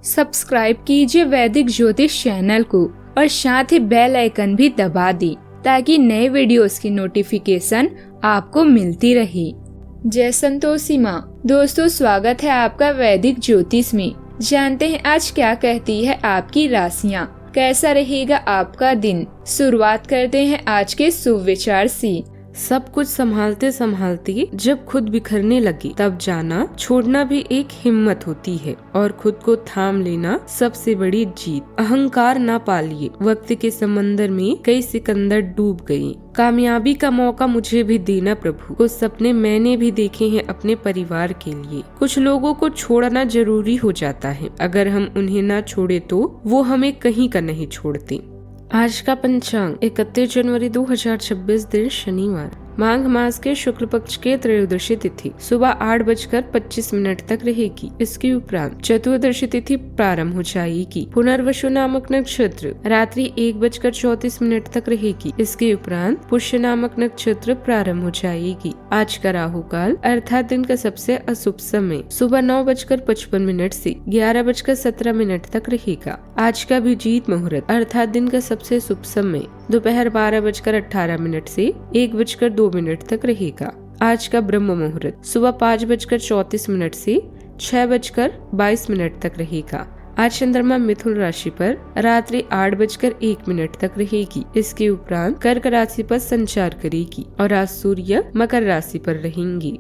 Subscribe कीजिए वैदिक ज्योतिष चैनल को और साथ ही बेल आइकन भी दबा दी ताकि नए वीडियोस की नोटिफिकेशन आपको मिलती रहे। जय संतोषी माँ। दोस्तों, स्वागत है आपका वैदिक ज्योतिष में। जानते हैं आज क्या कहती है आपकी राशियाँ, कैसा रहेगा आपका दिन। शुरुआत करते हैं आज के शुभ विचार से। सब कुछ संभालते संभालते जब खुद बिखरने लगे तब जाना छोड़ना भी एक हिम्मत होती है और खुद को थाम लेना सबसे बड़ी जीत। अहंकार ना पालिए। वक्त के समंदर में कई सिकंदर डूब गए। कामयाबी का मौका मुझे भी देना प्रभु। कुछ सपने मैंने भी देखे हैं अपने परिवार के लिए। कुछ लोगों को छोड़ना जरूरी हो जाता है। अगर हम उन्हें ना छोड़े तो वो हमें कहीं का नहीं छोड़ते। आज का पंचांग 31 जनवरी 2026 दिन शनिवार। माघ मास के शुक्ल पक्ष के त्रयोदशी तिथि सुबह 8:25 तक रहेगी। इसके उपरांत चतुर्दशी तिथि प्रारंभ हो जाएगी। पुनर्वसु नामक नक्षत्र रात्रि 1:34 तक रहेगी। इसके उपरांत पुष्य नामक नक्षत्र प्रारंभ हो जाएगी। आज का राहु काल अर्थात दिन का सबसे अशुभ समय सुबह 9:55 से 11:17 तक रहेगा। आज का अभिजीत मुहूर्त अर्थात दिन का सबसे शुभ समय दोपहर 12:18 से 1:02 तक रहेगा। आज का ब्रह्म मुहूर्त सुबह 5:34 से 6:22 तक रहेगा। आज चंद्रमा मिथुन राशि पर रात्रि 8:01 तक रहेगी। इसके उपरांत कर्क राशि पर संचार करेगी और आज सूर्य मकर राशि पर रहेंगी।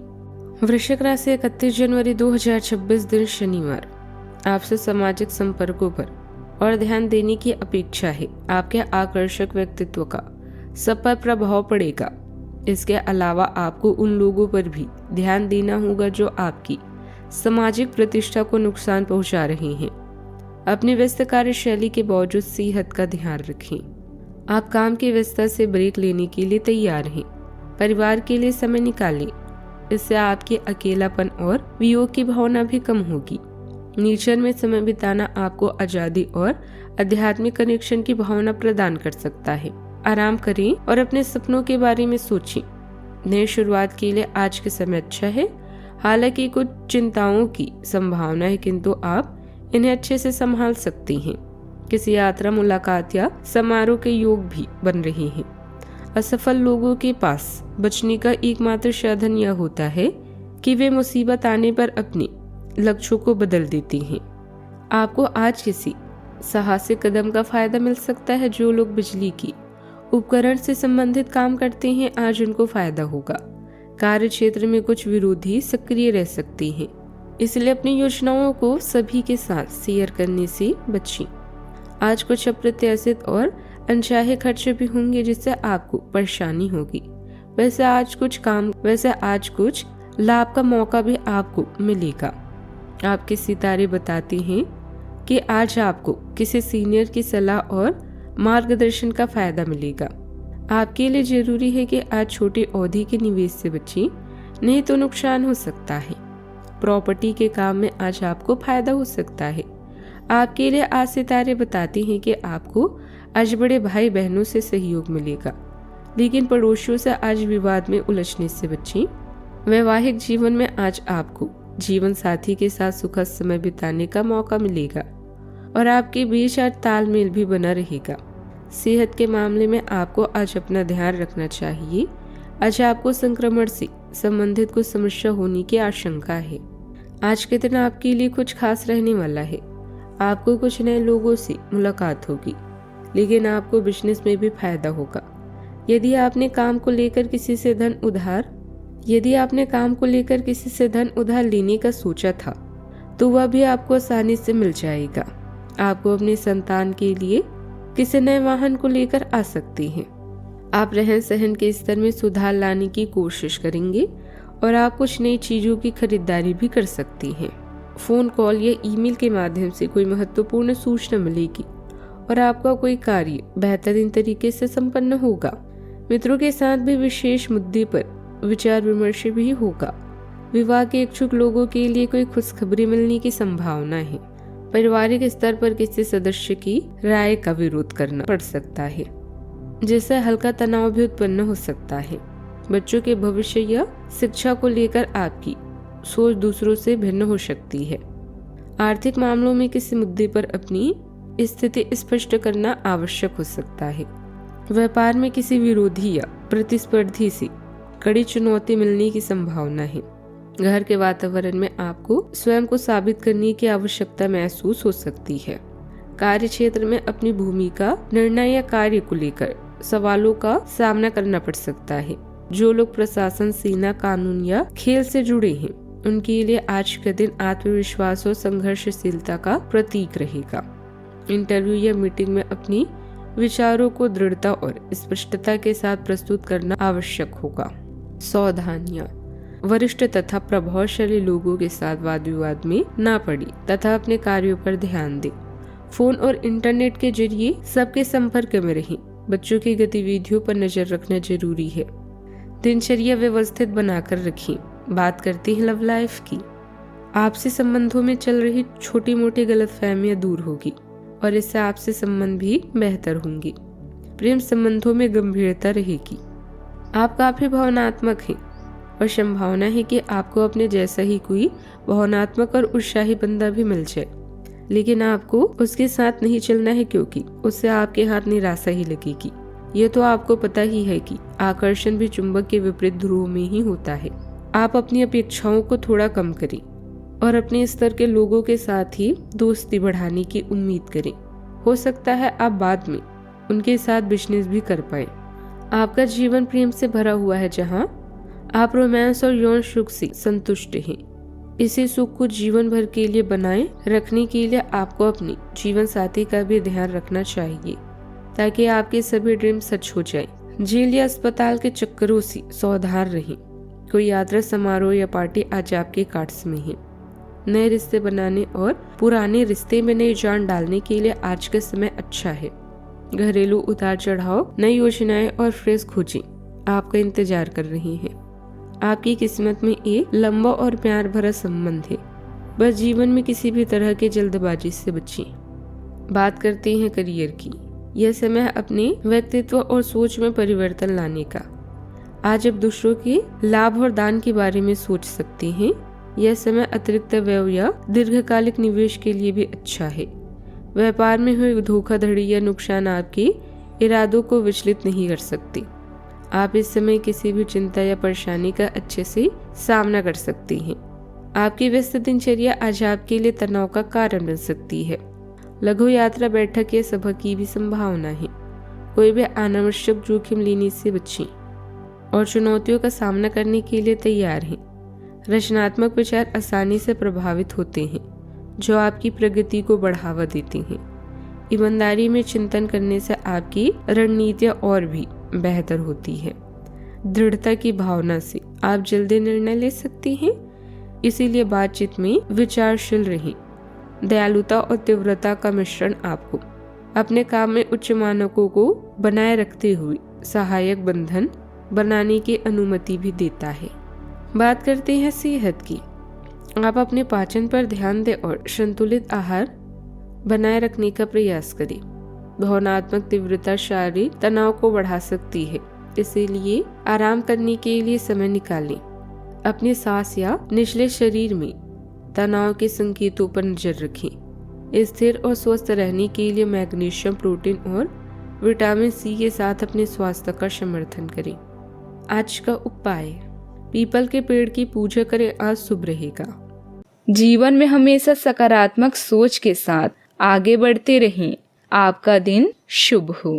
वृश्चिक राशि 31 जनवरी 2026 दिन शनिवार। आपसे सामाजिक संपर्कों पर और ध्यान देने की अपेक्षा है। आपके आकर्षक व्यक्तित्व का सब पर प्रभाव पड़ेगा। इसके अलावा आपको उन लोगों पर भी ध्यान देना होगा जो आपकी सामाजिक प्रतिष्ठा को नुकसान पहुंचा रहे हैं। अपनी व्यस्त कार्यशैली के बावजूद सेहत का ध्यान रखें। आप काम की व्यस्तता से ब्रेक लेने के लिए तैयार हैं। परिवार के लिए समय निकालें। इससे आपके अकेलापन और वियोग की भावना भी कम होगी। नेचर में समय बिताना आपको आजादी और आध्यात्मिक कनेक्शन की भावना प्रदान कर सकता है। आराम करें और अपने सपनों के बारे में सोचें। नई शुरुआत के लिए आज के समय अच्छा है। हालांकि कुछ चिंताओं की संभावना है, किंतु आप इन्हें अच्छे से संभाल सकते हैं। किसी यात्रा, मुलाकात या समारोह के योग भी बन रहे हैं। असफल लोगों के पास बचने का एकमात्र साधन यह होता है कि वे मुसीबत आने पर अपने लक्ष्यों को बदल देती हैं। आपको आज किसी साहसिक कदम का फायदा मिल सकता है। जो लोग बिजली की उपकरण से संबंधित काम करते हैं आज उनको फायदा होगा। कार्य क्षेत्र में कुछ विरोधी सक्रिय रह सकते हैं, इसलिए अपनी योजनाओं को सभी के साथ शेयर करने से बचें। आज कुछ अप्रत्याशित और अनचाहे खर्चे भी होंगे जिससे आपको परेशानी होगी। वैसे आज कुछ लाभ का मौका भी आपको मिलेगा। आपके सितारे बताते हैं कि आज आपको किसी सीनियर की सलाह और मार्गदर्शन का फायदा मिलेगा। आपके लिए जरूरी है कि आज छोटे अवधि के निवेश से बचें, नहीं तो नुकसान हो सकता है। प्रॉपर्टी के काम में आज आपको फायदा हो सकता है। आपके लिए आज सितारे बताते हैं कि आपको आज बड़े भाई बहनों से सहयोग मिलेगा, लेकिन पड़ोसियों से आज विवाद में उलझने से बचें। वैवाहिक जीवन में आज आपको जीवन साथी के साथ सुखद समय बिताने का मौका मिलेगा और आपके बीच आज तालमेल भी बना रहेगा। सेहत के मामले में आपको आज अपना ध्यान रखना चाहिए। आज आपको संक्रमण से संबंधित कुछ समस्या होने की आशंका है। आज के दिन आपके लिए कुछ खास रहने वाला है। आपको कुछ नए लोगों से मुलाकात होगी, लेकिन आपको बिजनेस में भी फायदा होगा। यदि आपने काम को लेकर किसी से धन उधार लेने का सोचा था तो वह भी आपको आसानी से मिल जाएगा। आपको अपने संतान के लिए किसी नए वाहन को लेकर आ सकते हैं। आप रहन सहन के स्तर में सुधार लाने की कोशिश करेंगे और आप कुछ नई चीजों की खरीदारी भी कर सकते हैं। फोन कॉल या ईमेल के माध्यम से कोई महत्वपूर्ण सूचना मिलेगी और आपका कोई कार्य बेहतरीन तरीके से संपन्न होगा। मित्रों के साथ भी विशेष मुद्दे पर विचार विमर्श भी होगा। विवाह के इच्छुक लोगों के लिए कोई खुशखबरी मिलने की संभावना है। पारिवारिक स्तर पर किसी सदस्य की राय का विरोध करना पड़ सकता है, जिससे हल्का तनाव भी उत्पन्न हो सकता है। बच्चों के भविष्य या शिक्षा को लेकर आपकी सोच दूसरों से भिन्न हो सकती है। आर्थिक मामलों में किसी मुद्दे पर अपनी स्थिति स्पष्ट करना आवश्यक हो सकता है। व्यापार में किसी विरोधी या प्रतिस्पर्धी से कड़ी चुनौती मिलने की संभावना है। घर के वातावरण में आपको स्वयं को साबित करने की आवश्यकता महसूस हो सकती है। कार्य क्षेत्र में अपनी भूमिका, निर्णय या कार्य को लेकर सवालों का सामना करना पड़ सकता है। जो लोग प्रशासन, सेना, कानून या खेल से जुड़े हैं, उनके लिए आज का दिन आत्मविश्वास और संघर्षशीलता का प्रतीक रहेगा। इंटरव्यू या मीटिंग में अपनी विचारों को दृढ़ता और स्पष्टता के साथ प्रस्तुत करना आवश्यक होगा। सावधानियां, वरिष्ठ तथा प्रभावशाली लोगों के साथ वाद विवाद में ना पड़ी तथा अपने कार्यों पर ध्यान दें। फोन और इंटरनेट के जरिए सबके संपर्क में रहें। बच्चों की गतिविधियों पर नजर रखना जरूरी है। दिनचर्या व्यवस्थित बनाकर रखें। बात करते हैं लव लाइफ की। आपसी संबंधों में चल रही छोटी मोटी गलतफहमियां दूर होगी और इससे आपसे संबंध भी बेहतर होंगे। प्रेम संबंधों में गंभीरता रहेगी। आप काफी भावनात्मक हैं और संभावना है कि आपको अपने जैसा ही कोई भावनात्मक और उत्साही बंदा भी मिल जाए, लेकिन आपको उसके साथ नहीं चलना है क्योंकि उससे आपके हाथ निराशा ही लगेगी। ये तो आपको पता ही है कि आकर्षण भी चुंबक के विपरीत ध्रुव में ही होता है। आप अपनी अपेक्षाओं को थोड़ा कम करें और अपने स्तर के लोगों के साथ ही दोस्ती बढ़ाने की उम्मीद करें। हो सकता है आप बाद में उनके साथ बिजनेस भी कर पाए। आपका जीवन प्रेम से भरा हुआ है, जहां आप रोमांस और यौन सुख से संतुष्ट हैं। इसी सुख को जीवन भर के लिए बनाए रखने के लिए आपको अपने जीवन साथी का भी ध्यान रखना चाहिए ताकि आपके सभी ड्रीम सच हो जाए। जेल या अस्पताल के चक्करों से सावधान रहें। कोई यात्रा, समारोह या पार्टी आज आपके कार्ड्स में है। नए रिश्ते बनाने और पुराने रिश्ते में नई जान डालने के लिए आज का समय अच्छा है। घरेलू उतार चढ़ाव, नई योजनाएं और फ्रेश खोजें आपका इंतजार कर रही हैं। आपकी किस्मत में एक लंबा और प्यार भरा संबंध है। बस जीवन में किसी भी तरह की जल्दबाजी से बचें। बात करते हैं करियर की। यह समय अपने व्यक्तित्व और सोच में परिवर्तन लाने का। आज आप दूसरों के लाभ और दान के बारे में सोच सकते हैं। यह समय अतिरिक्त व्यय या दीर्घकालिक निवेश के लिए भी अच्छा है। व्यापार में हुई धोखाधड़ी या नुकसान आपके इरादों को विचलित नहीं कर सकते। आप इस समय किसी भी चिंता या परेशानी का अच्छे से सामना कर सकते हैं। आपकी व्यस्त दिनचर्या आज आपके लिए तनाव का कारण बन सकती है। लघु यात्रा, बैठक या सभा की भी संभावना है। कोई भी अनावश्यक जोखिम लेने से बचें और चुनौतियों का सामना करने के लिए तैयार हैं। रचनात्मक विचार आसानी से प्रभावित होते हैं, जो आपकी प्रगति को बढ़ावा देते हैं। ईमानदारी में चिंतन करने से आपकी रणनीतियां और भी बेहतर होती है। दृढ़ता की भावना से आप जल्दी निर्णय ले सकते हैं, इसीलिए बातचीत में विचारशील रहें। दयालुता और तीव्रता का मिश्रण आपको अपने काम में उच्च मानकों को बनाए रखते हुए सहायक बंधन बनाने की अनुमति भी देता है। बात करते हैं सेहत की। आप अपने पाचन पर ध्यान दें और संतुलित आहार बनाए रखने का प्रयास करें। भावनात्मक तीव्रता शारीरिक तनाव को बढ़ा सकती है, इसीलिए आराम करने के लिए समय निकालें। अपने सांस या निचले शरीर में तनाव के संकेतों पर नजर रखें। स्थिर और स्वस्थ रहने के लिए मैग्नीशियम, प्रोटीन और विटामिन सी के साथ अपने स्वास्थ्य का समर्थन करें। आज का उपाय, पीपल के पेड़ की पूजा करें, आज शुभ रहेगा। जीवन में हमेशा सकारात्मक सोच के साथ आगे बढ़ते रहें। आपका दिन शुभ हो।